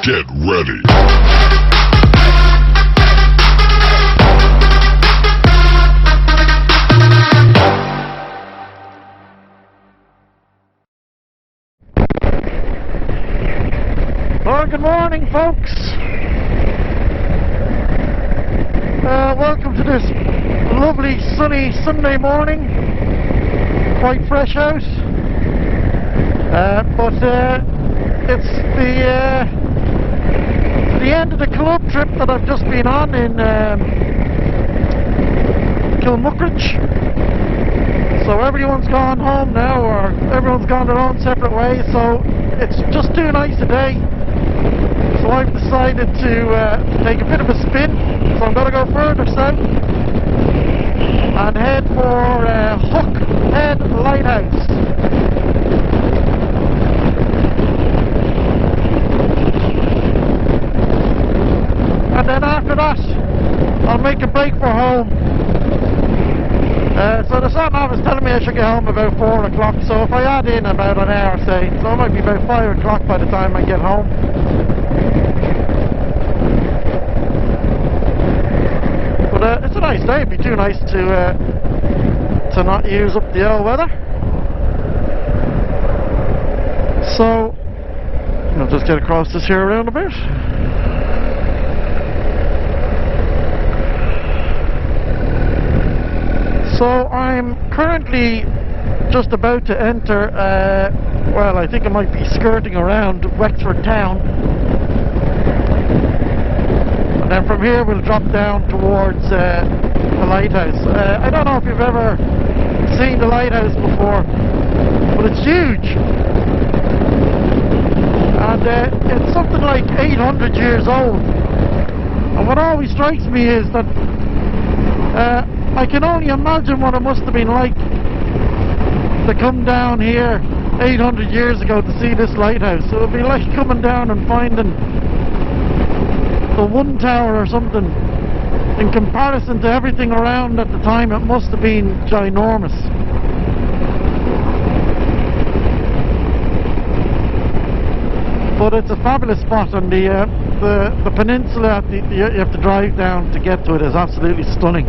Get ready. Well, good morning, folks. Welcome to this lovely sunny Sunday morning. Quite fresh out. But it's the end of the club trip that I've just been on in Kilmuckridge. So everyone's gone home now, or everyone's gone their own separate ways, so it's just too nice a day. So I've decided to take a bit of a spin, so I'm going to go further south and head for Hook Head Lighthouse. And then after that, I'll make a break for home. So the sat-nav is telling me I should get home about 4 o'clock, so if I add in about an hour, say, so it might be about 5 o'clock by the time I get home. But it's a nice day. It'd be too nice to not use up the old weather. So I'll just get across this here roundabout. So I'm currently just about to enter, well, I think I might be skirting around Wexford town. And then from here we'll drop down towards the lighthouse. I don't know if you've ever seen the lighthouse before, but it's huge. And it's something like 800 years old. And what always strikes me is that I can only imagine what it must have been like to come down here 800 years ago to see this lighthouse. So it would be like coming down and finding the one tower or something. In comparison to everything around at the time, it must have been ginormous. But it's a fabulous spot, and the peninsula you have to drive down to get to it is absolutely stunning.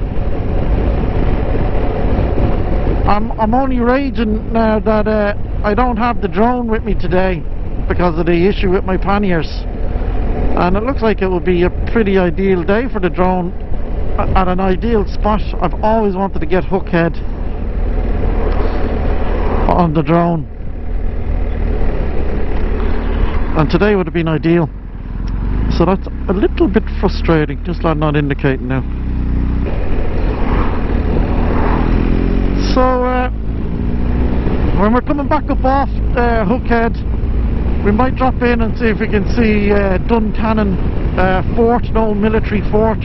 I'm only raging now that I don't have the drone with me today because of the issue with my panniers, and it looks like it will be a pretty ideal day for the drone at an ideal spot. I've always wanted to get Hook Head on the drone, and today would have been ideal. So that's a little bit frustrating, just like not indicating now. So when we're coming back up off Hook Head, we might drop in and see if we can see Duncannon Fort, an old military fort.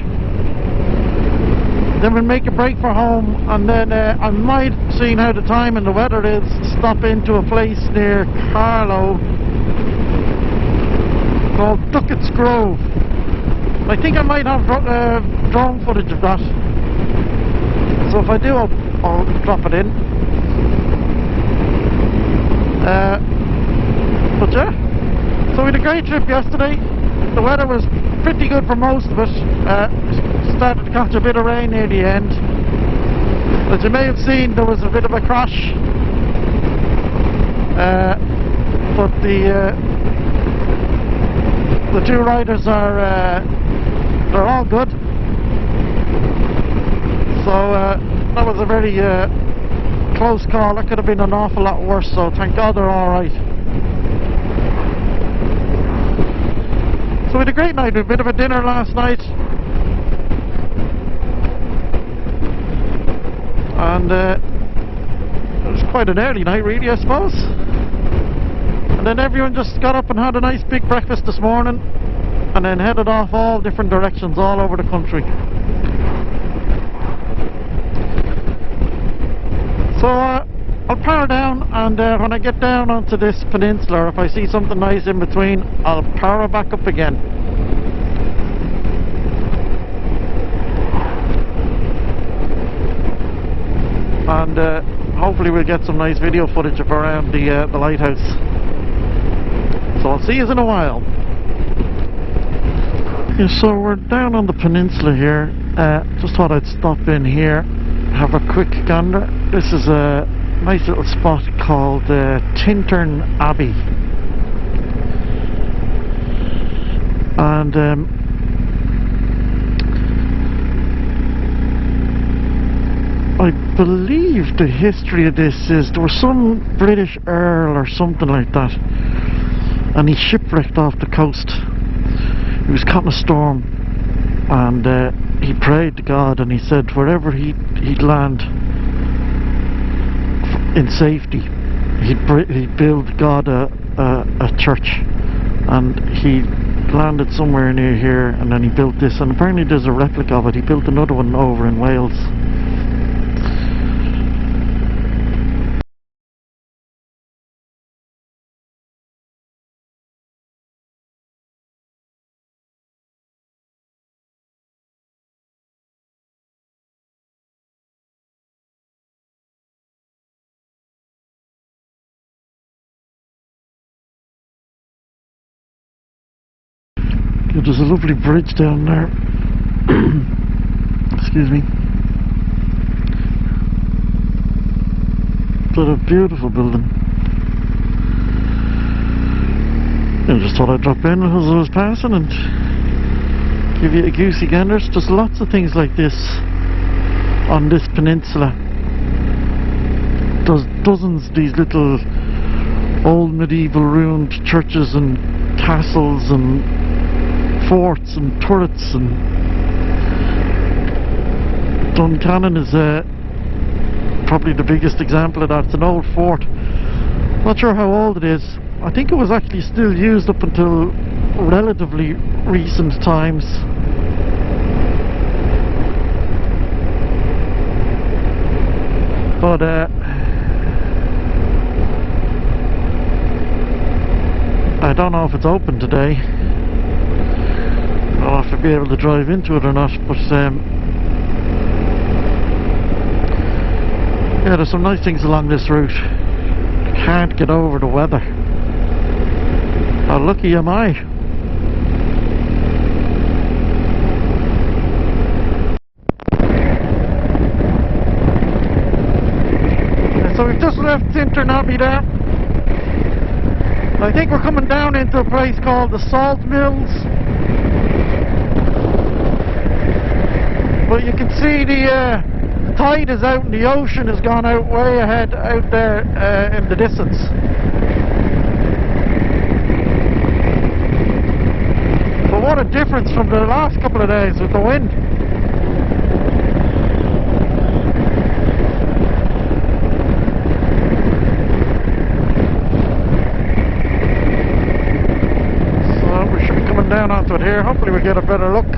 Then we'll make a break for home, and then I might, seeing how the time and the weather is, stop into a place near Carlow called Ducketts Grove. I think I might have drone footage of that. So if I do, I'll drop it in. But yeah, so we had a great trip yesterday. The weather was pretty good for most of it. Started to catch a bit of rain near the end. As you may have seen, there was a bit of a crash. But the two riders are they're all good. So that was a very close call. That could have been an awful lot worse, so thank God they're alright. So we had a great night. We had a bit of a dinner last night, and it was quite an early night really, I suppose. And then everyone just got up and had a nice big breakfast this morning, and then headed off all different directions all over the country. So I'll power down, and when I get down onto this peninsula, if I see something nice in between, I'll power back up again. And hopefully we'll get some nice video footage of around the lighthouse. So I'll see you in a while. Yeah, so we're down on the peninsula here. Just thought I'd stop in here, have a quick gander. This is a nice little spot called Tintern Abbey. And I believe the history of this is there was some British Earl or something like that, and he shipwrecked off the coast. He was caught in a storm, and he prayed to God, and he said wherever he'd land in safety, he'd build God a church, and he landed somewhere near here, and then he built this, and apparently there's a replica of it. He built another one over in Wales. There's a lovely bridge down there. Excuse me. But a beautiful building. I just thought I'd drop in as I was passing and give you a goosey gander. There's lots of things like this on this peninsula. There's dozens of these little old medieval ruined churches and castles and forts and turrets, and Duncannon is probably the biggest example of that. It's an old fort. Not sure how old it is. I think it was actually still used up until relatively recent times. But I don't know if it's open today. I'll have to be able to drive into it or not, but yeah, there's some nice things along this route. Can't get over the weather. How lucky am I? So we've just left Tintern Abbey there. I think we're coming down into a place called the Salt Mills. But you can see the tide is out and the ocean has gone out way ahead out there in the distance. But what a difference from the last couple of days with the wind. So we should be coming down onto it here. Hopefully we get a better look.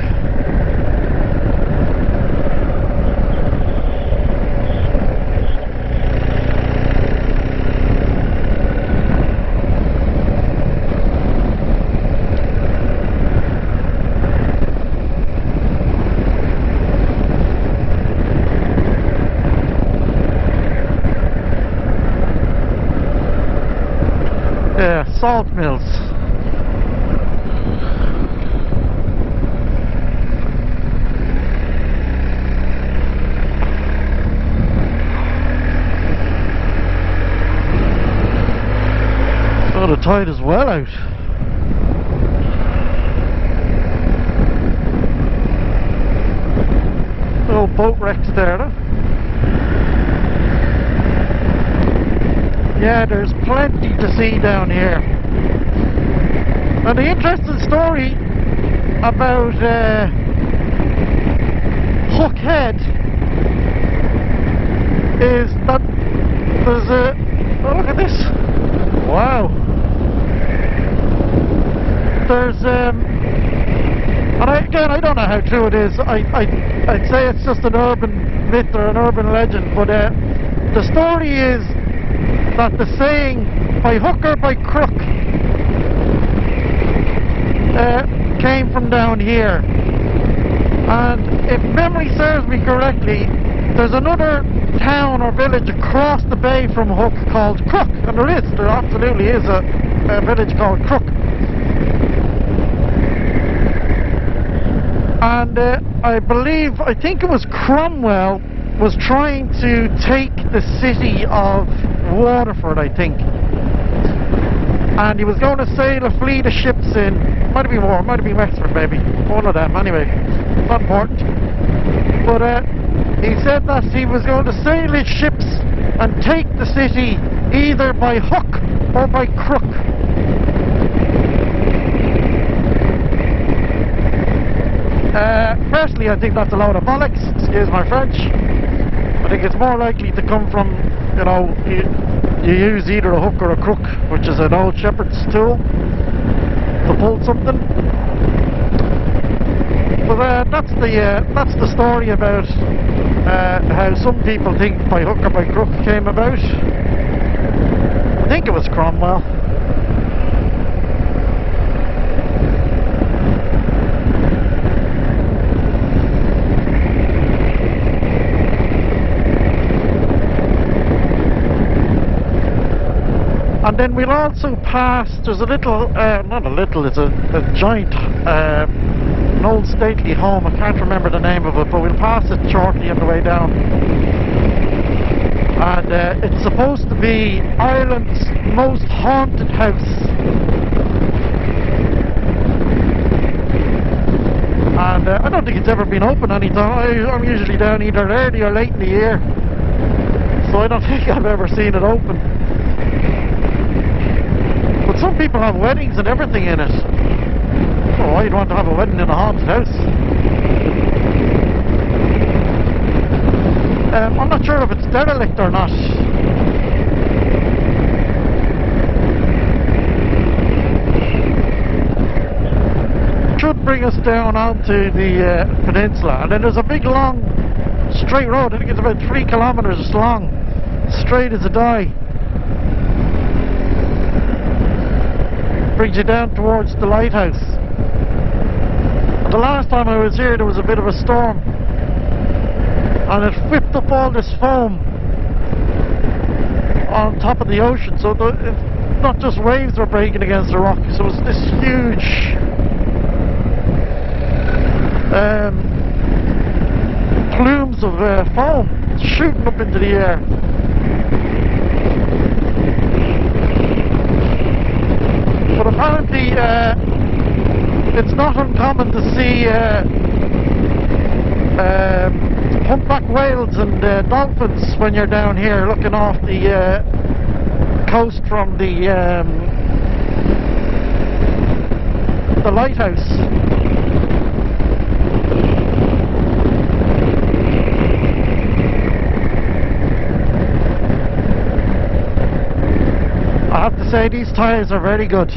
Salt mills. Oh, the tide is well out. Little boat wrecks there, huh? Yeah, there's plenty to see down here. Now the interesting story about Hook Head is that there's a... oh, look at this. Wow. There's and I don't know how true it is. I'd say it's just an urban myth or an urban legend, but the story is that the saying by hook or by crook came from down here, and if memory serves me correctly, there's another town or village across the bay from Hook called Crook, and there absolutely is a village called Crook. And I think it was Cromwell was trying to take the city of Waterford, I think. And he was going to sail a fleet of ships in, might have been War, might have been Wexford maybe, one of them anyway, not important. But he said that he was going to sail his ships and take the city either by hook or by crook. Personally, I think that's a load of bollocks, excuse my French. I think it's more likely to come from, you know, you use either a hook or a crook, which is an old shepherd's tool, to pull something. But that's the story about how some people think by hook or by crook came about. I think it was Cromwell. And then we'll also pass, there's a little, not a little, it's a giant, an old stately home, I can't remember the name of it, but we'll pass it shortly on the way down. And it's supposed to be Ireland's most haunted house. And I don't think it's ever been open any time. I'm usually down either early or late in the year, so I don't think I've ever seen it open. But some people have weddings and everything in it. Oh, why you'd want to have a wedding in a haunted house? I'm not sure if it's derelict or not. Should bring us down onto the peninsula, and then there's a big long straight road. I think it's about 3 kilometres long, straight as a die. Brings you down towards the lighthouse. And the last time I was here there was a bit of a storm, and it whipped up all this foam on top of the ocean, so not just waves were breaking against the rocks, it was this huge plumes of foam shooting up into the air. But apparently it's not uncommon to see humpback whales and dolphins when you're down here looking off the coast from the lighthouse. I have to say these tyres are very good.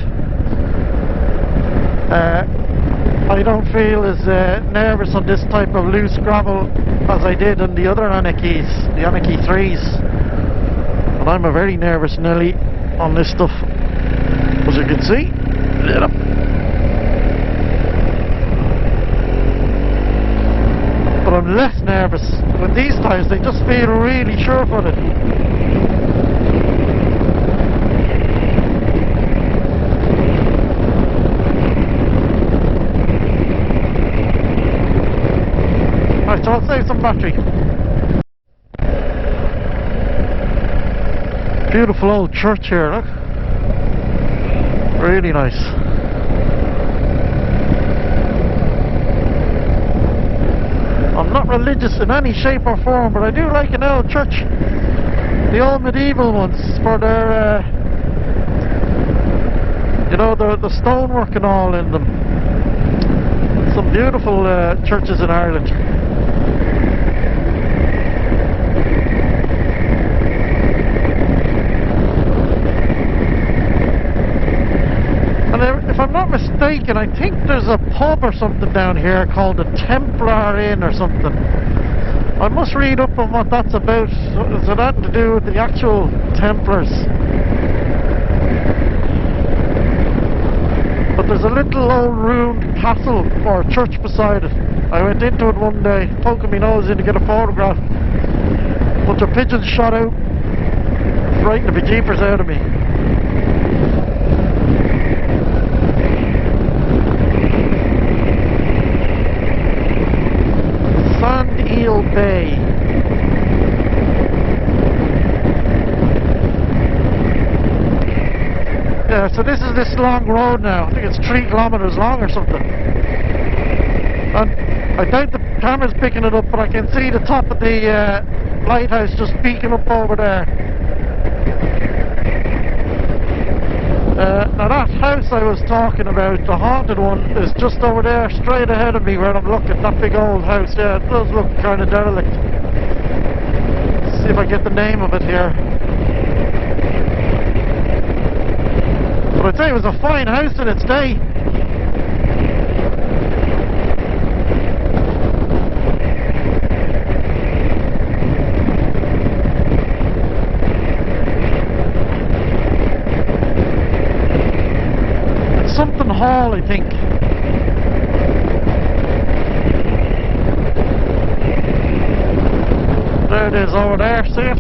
I don't feel as nervous on this type of loose gravel as I did on the other Anarchies, the Anarchy 3s. And I'm a very nervous Nelly on this stuff, as you can see. But I'm less nervous with these tyres, they just feel really sure-footed. Right, so I'll save some battery. Beautiful old church here, look. Really nice. I'm not religious in any shape or form, but I do like an old church. The old medieval ones, for their, you know, the stonework and all in them. Some beautiful churches in Ireland. And if I'm not mistaken, I think there's a pub or something down here called the Templar Inn or something. I must read up on what that's about. Is it anything to do with the actual Templars? But there's a little old ruined castle or church beside it. I went into it one day, poking my nose in to get a photograph. Bunch of pigeons shot out, frightened the bejeepers out of me. So this is this long road now. I think it's 3 kilometers long or something. And I doubt the camera's picking it up, but I can see the top of the lighthouse just peeking up over there. Now that house I was talking about, the haunted one, is just over there, straight ahead of me where I'm looking. That big old house, yeah, it does look kind of derelict. Let's see if I get the name of it here. But I'd say it was a fine house in its day. Something Hall, I think. There it is over there, see it?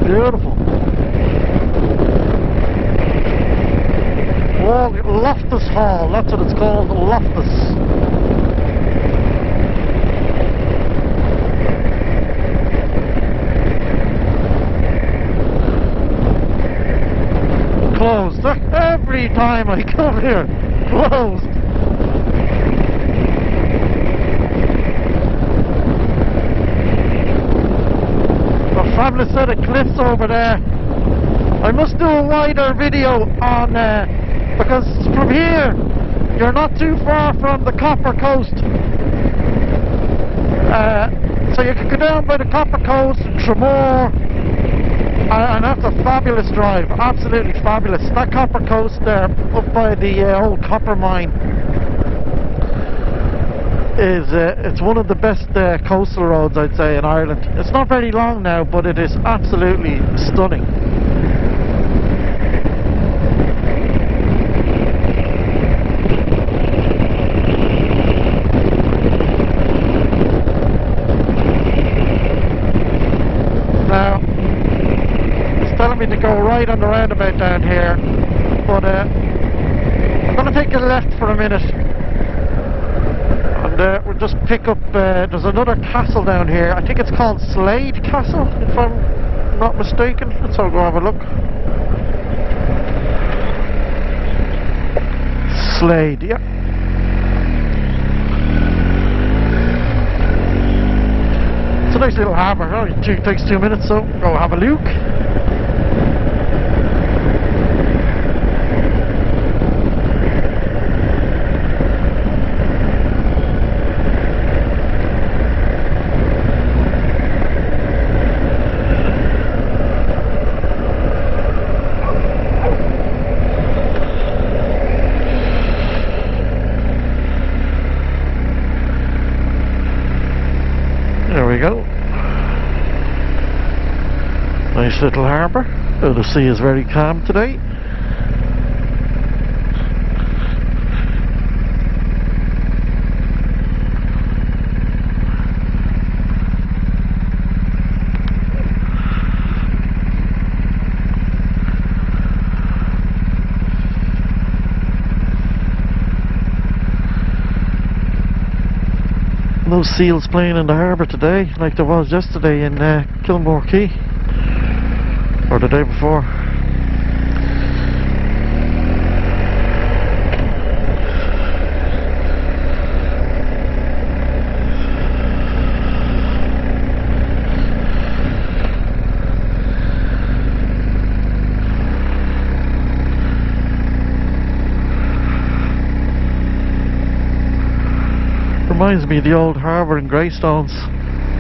Beautiful. Well, Loftus Hall, that's what it's called, Loftus. Closed. Every time I come here, closed. A fabulous set of cliffs over there. I must do a wider video on because from here you're not too far from the Copper Coast. So you can go down by the Copper Coast and Tremor. And that's a fabulous drive, absolutely fabulous. That Copper Coast there, up by the old copper mine, is it's one of the best coastal roads, I'd say, in Ireland. It's not very long now, but it is absolutely stunning. Now, telling me to go right on the roundabout down here, but I'm going to take a left for a minute and we'll just pick up, there's another castle down here. I think it's called Slade Castle, if I'm not mistaken. Let's all go have a look. Slade, yeah. It's a nice little harbour. It takes 2 minutes, so go have a look. There we go. Nice little harbour. Oh, the sea is very calm today. No seals playing in the harbour today like there was yesterday in Kilmore Quay, or the day before. Reminds me of the old harbour in Greystones,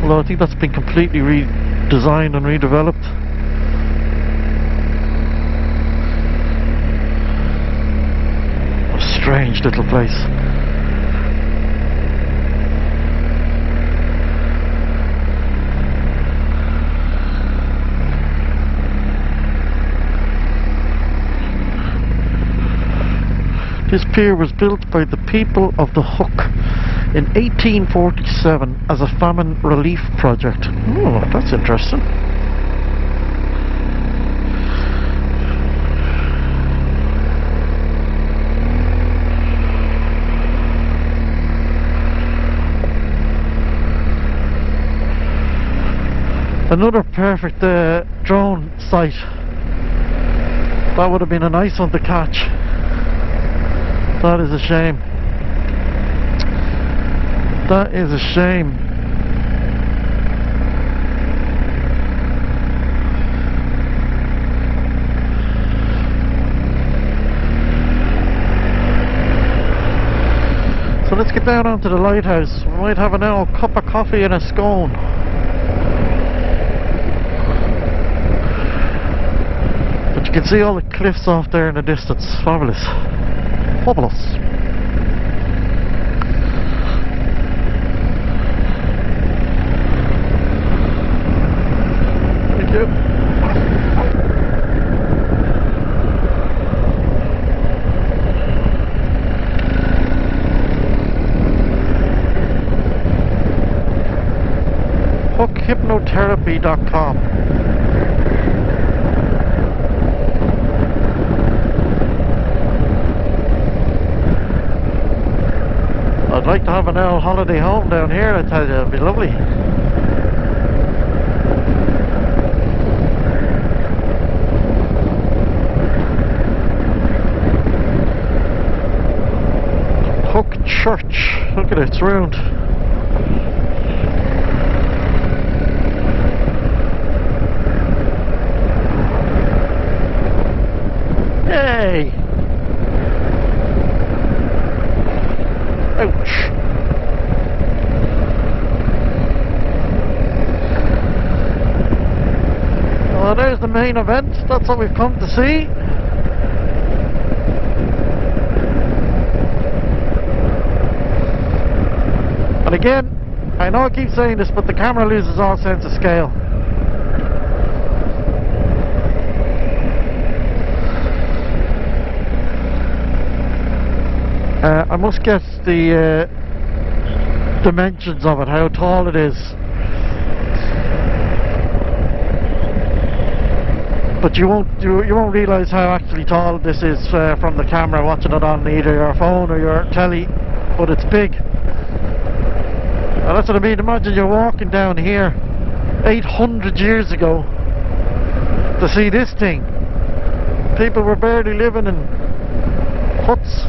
although I think that's been completely redesigned and redeveloped. A strange little place. This pier was built by the people of the Hook in 1847 as a famine relief project. Oh, that's interesting. Another perfect drone site. That would have been a nice one to catch. That is a shame. That is a shame. So let's get down onto the lighthouse. We might have an old cup of coffee and a scone. But you can see all the cliffs off there in the distance. Fabulous. Fabulous. Thank you. HookHypnotherapy.com. I'd like to have an old holiday home down here, I tell you, it'd be lovely. Hook Church, look at it, it's ruined. Yay! Ouch! Well, there's the main event. That's what we've come to see. And again, I know I keep saying this, but the camera loses all sense of scale. I must get the dimensions of it, how tall it is. But you won't realise how actually tall this is from the camera, watching it on either your phone or your telly. But it's big. And that's what I mean. Imagine you're walking down here 800 years ago to see this thing. People were barely living in huts.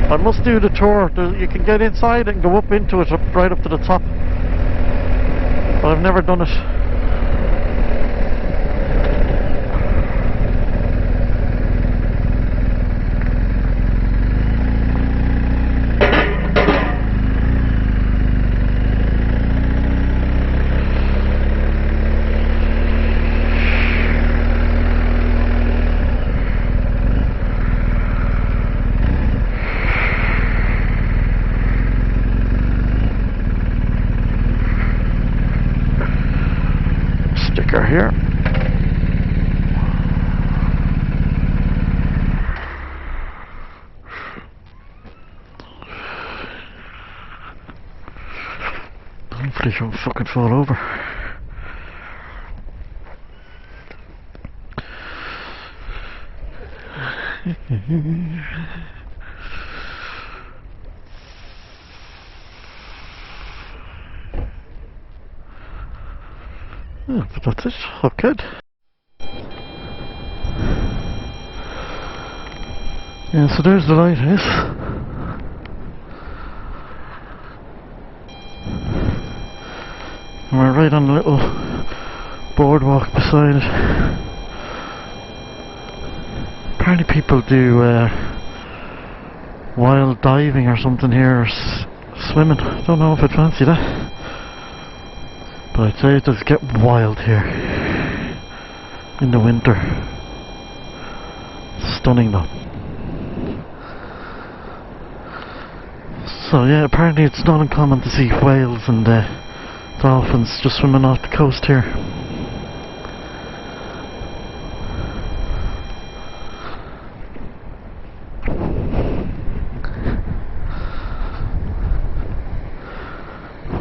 I must do the tour. You can get inside and go up into it, right up to the top. But I've never done it. Here. Hopefully she won't fucking fall over. Yeah, but that's it, Hook Head. Yeah, so there's the lighthouse. And we're right on the little boardwalk beside it. Apparently people do wild diving or something here, or swimming. I don't know if I'd fancy that. But I'd say it does get wild here in the winter. Stunning though. So yeah, apparently it's not uncommon to see whales and dolphins just swimming off the coast here.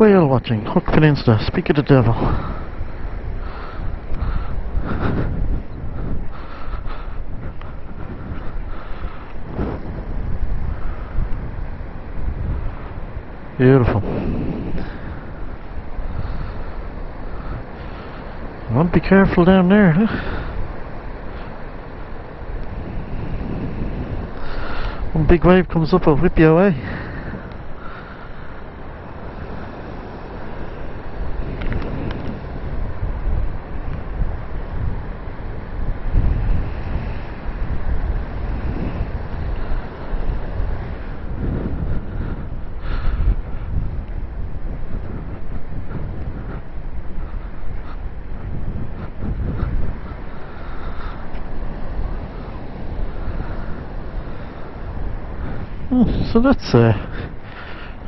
Whale watching, Hook Peninsula, speak of the devil. Beautiful. Well, be careful down there, huh? One big wave comes up, it'll whip you away. So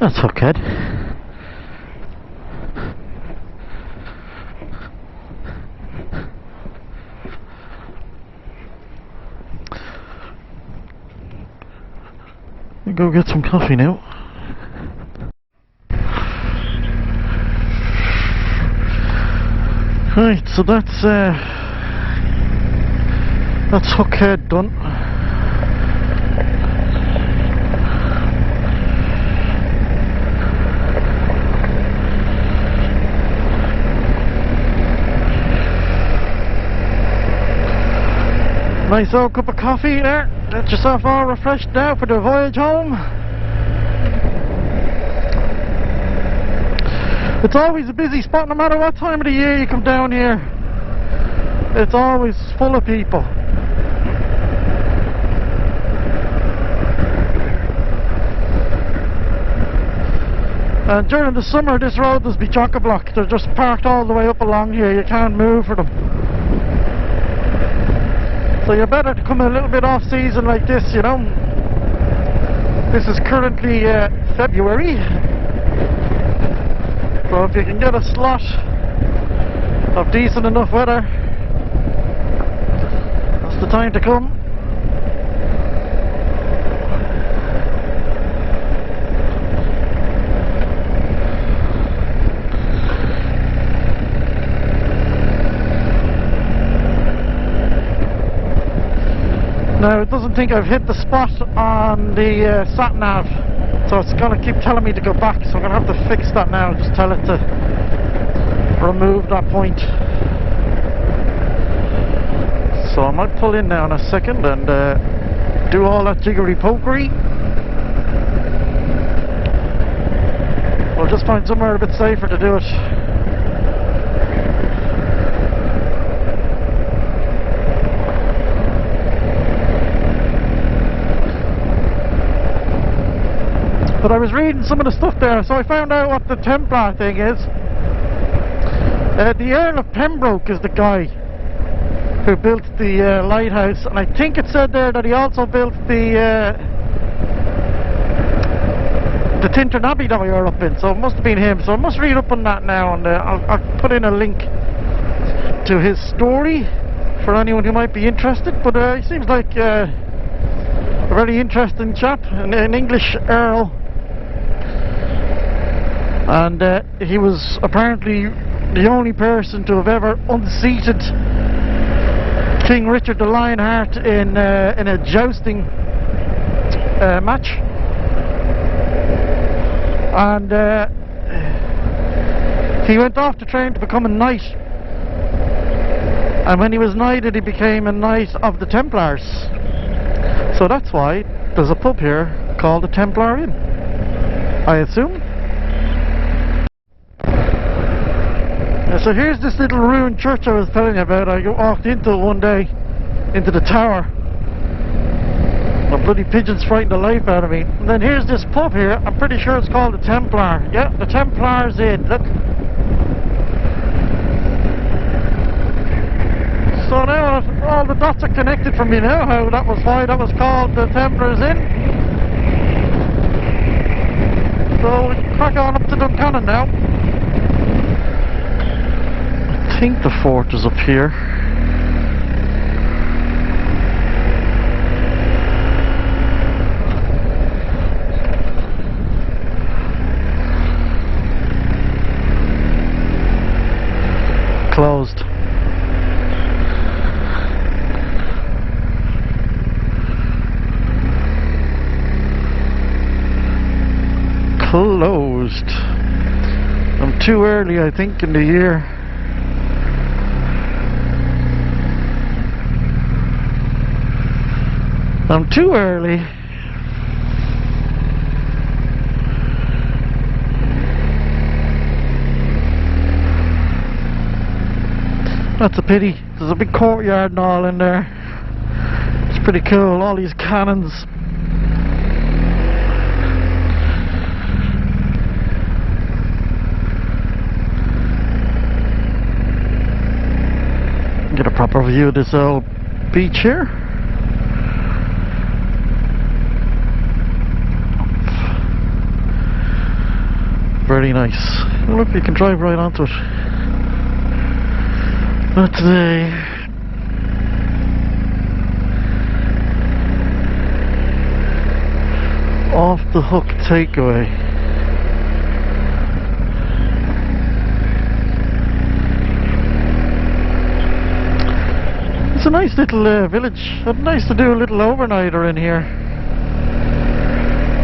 that's Hook Head. I'll go get some coffee now. Right, so that's Hook Head done. Nice old cup of coffee there. Get yourself all refreshed now for the voyage home. It's always a busy spot no matter what time of the year you come down here. It's always full of people. And during the summer this road does be chock-a-block. They're just parked all the way up along here. You can't move for them. So you're better to come a little bit off season like this, you know. This is currently February. So if you can get a slot of decent enough weather, that's the time to come. Now it doesn't think I've hit the spot on the sat-nav, so it's going to keep telling me to go back, so I'm going to have to fix that now. Just tell it to remove that point. So I might pull in now in a second and do all that jiggery-pokery. We'll just find somewhere a bit safer to do it. But I was reading some of the stuff there, so I found out what the Templar thing is. The Earl of Pembroke is the guy who built the lighthouse, and I think it said there that he also built the Tintern Abbey that we were up in, so it must have been him. So I must read up on that now, and I'll put in a link to his story for anyone who might be interested. But he seems like a very interesting chap, an English Earl. And he was apparently the only person to have ever unseated King Richard the Lionheart in a jousting match. And he went off to train to become a knight. And when he was knighted, he became a knight of the Templars. So that's why there's a pub here called the Templar Inn, I assume. So here's this little ruined church I was telling you about. I walked into it one day, into the tower. The bloody pigeons frightened the life out of me. And then here's this pub here. I'm pretty sure it's called the Templar. Yeah, the Templar's Inn. Look. So now all the dots are connected for me now. Why that was called the Templar's Inn. So we crack on up to Duncannon now. I think the fort is up here. too early, I think, in the year. I'm too early. That's a pity. There's a big courtyard and all in there. It's pretty cool, all these cannons. Get a proper view of this old beach here. Very nice. Look, you can drive right onto it. Not today. Off the Hook takeaway. It's a nice little village. It's nice to do a little overnighter in here.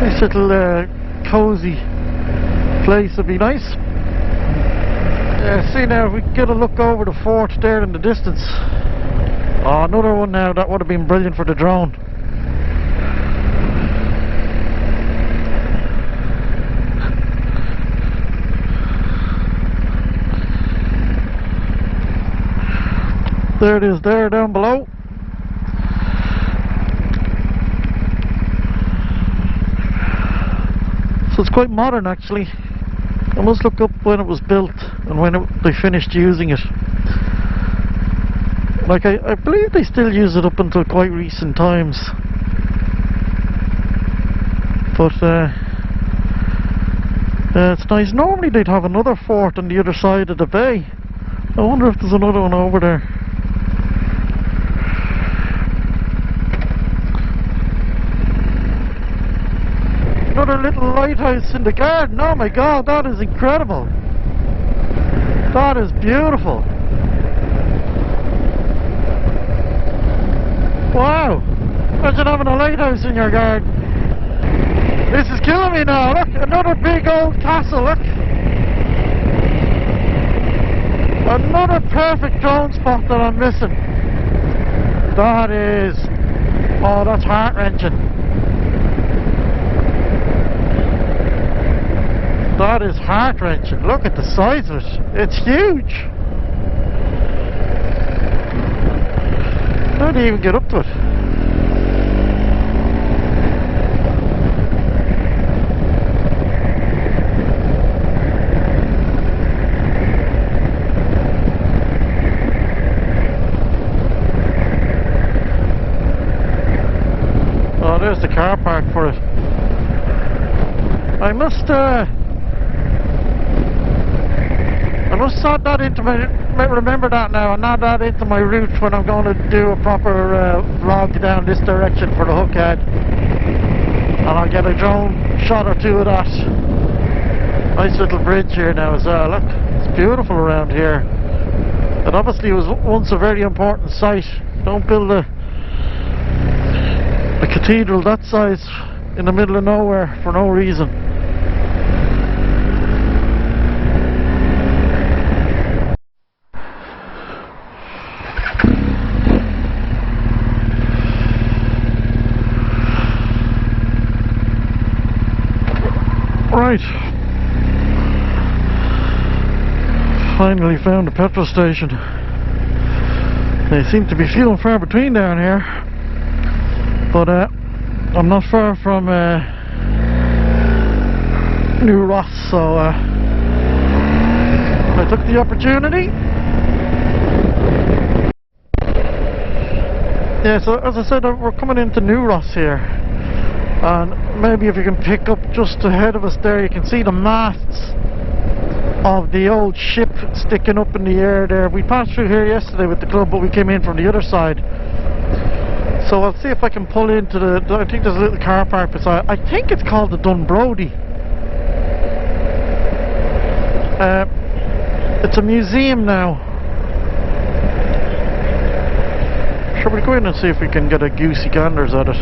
Nice little cozy place would be nice. See now, if we can get a look over the fort there in the distance. Oh, another one now. That would have been brilliant for the drone. There it is there down below. So it's quite modern actually. I must look up when it was built and when they finished using it. Like I believe they still use it up until quite recent times. But it's nice. Normally they'd have another fort on the other side of the bay. I wonder if there's another one over there. Another little lighthouse in the garden. Oh my god, that is incredible. That is beautiful. Wow. Imagine having a lighthouse in your garden. This is killing me now. Look, another big old castle. Look. Another perfect drone spot that I'm missing. That is... oh, that's heart-wrenching. That is heart-wrenching. Look at the size of it. It's huge. How do you even get up to it? Oh, there's the car park for it. I must add that into my, remember that now, and add that into my route when I'm going to do a proper vlog down this direction for the Hook Head. And I'll get a drone shot or two of that. Nice little bridge here now as well. Look, it's beautiful around here. It obviously was once a very important site. Don't build a cathedral that size in the middle of nowhere for no reason. Right, finally found a petrol station. They seem to be few and far between down here, but I'm not far from New Ross, so I took the opportunity. Yeah, so as I said, we're coming into New Ross here. And maybe if you can pick up just ahead of us there, you can see the masts of the old ship sticking up in the air there. We passed through here yesterday with the club, but we came in from the other side. So I'll see if I can pull into the, I think there's a little car park beside. I think it's called the Dunbrody. It's a museum now. Shall we go in and see if we can get a goosey ganders at it?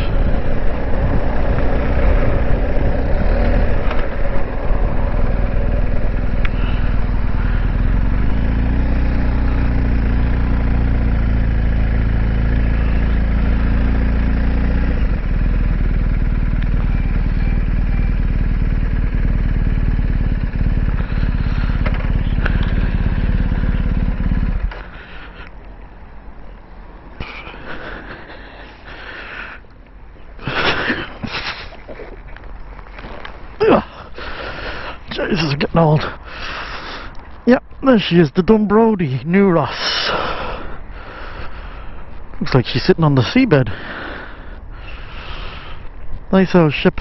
this is getting old. Yep, there she is, the Dunbrody New Ross. Looks like she's sitting on the seabed. Nice old ship.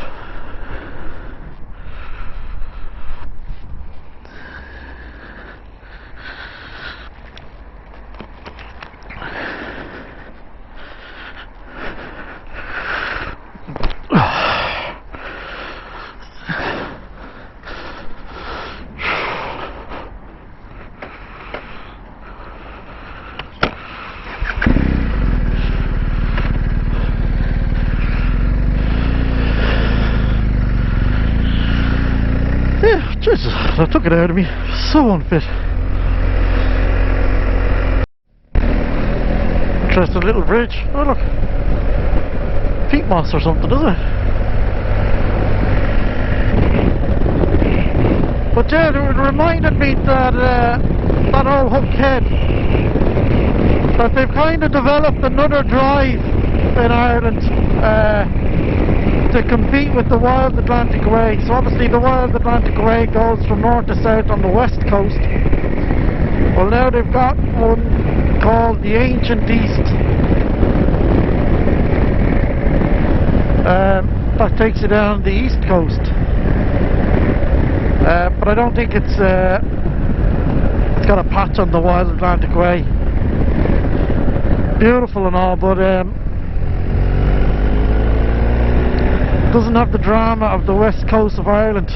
Jesus, that took it out of me. So unfit. Interesting little bridge. Oh look. Peat moss or something, is it? But yeah, it reminded me that that old Hook Head, that they've kind of developed another drive in Ireland to compete with the Wild Atlantic Way. So obviously the Wild Atlantic Way goes from north to south on the west coast. Well, now they've got one called the Ancient East. That takes you down the east coast. But I don't think it's got a patch on the Wild Atlantic Way. Beautiful and all, but doesn't have the drama of the west coast of Ireland.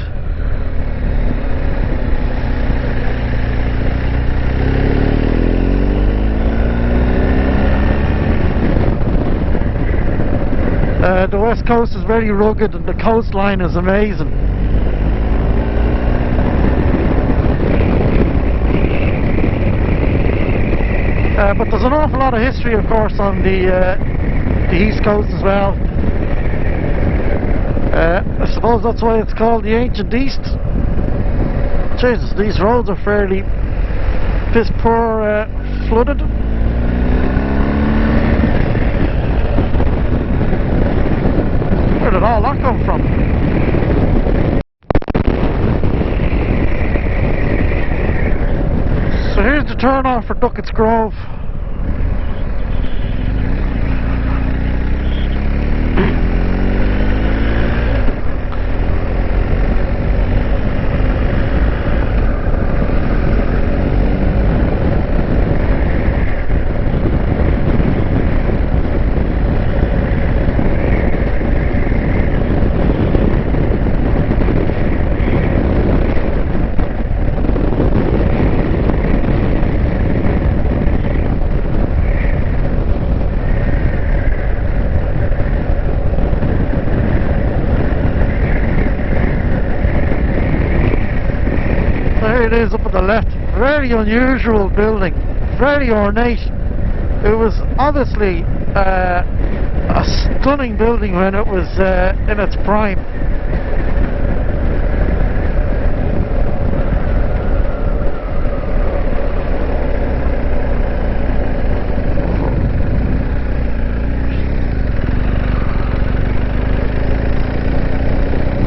The west coast is very rugged and the coastline is amazing. But there's an awful lot of history, of course, on the east coast as well. I suppose that's why it's called the Ancient East. Jesus, these roads are fairly piss poor flooded. Where did all that come from? So here's the turn off for Ducketts Grove. There it is up on the left. Very unusual building, very ornate. It was obviously a stunning building when it was in its prime.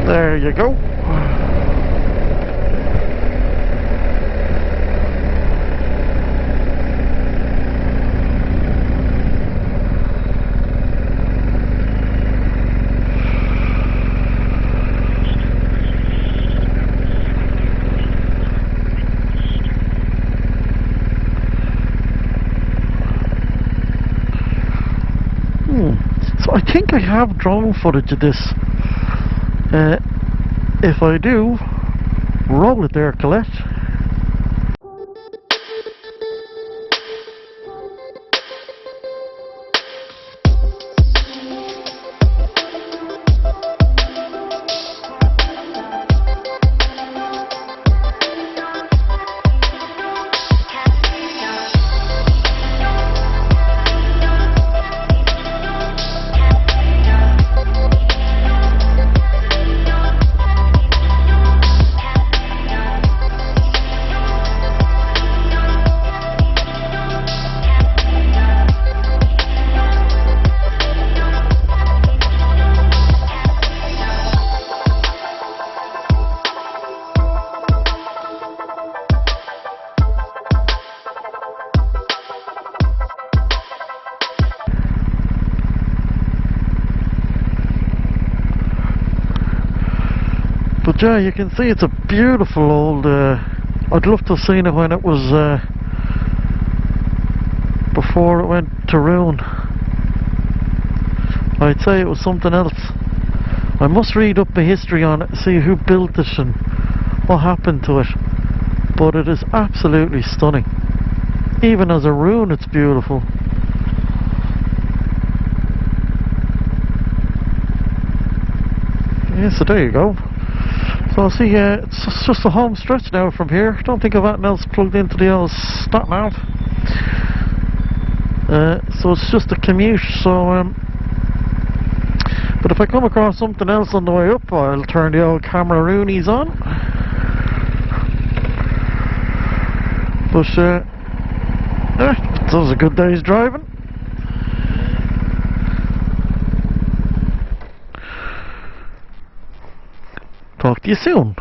There you go. So I think I have drone footage of this. If I do, roll it there, Colette. But yeah, you can see it's a beautiful old, I'd love to have seen it when it was, before it went to ruin. I'd say it was something else. I must read up the history on it, see who built it and what happened to it. But it is absolutely stunning. Even as a ruin, it's beautiful. Yeah, so there you go. So I'll see, it's just a home stretch now from here. Don't think of anything else plugged into the old stat nav. So it's just a commute, so but if I come across something else on the way up, I'll turn the old camera roonies on. But it was a good day's driving. Talk to you soon.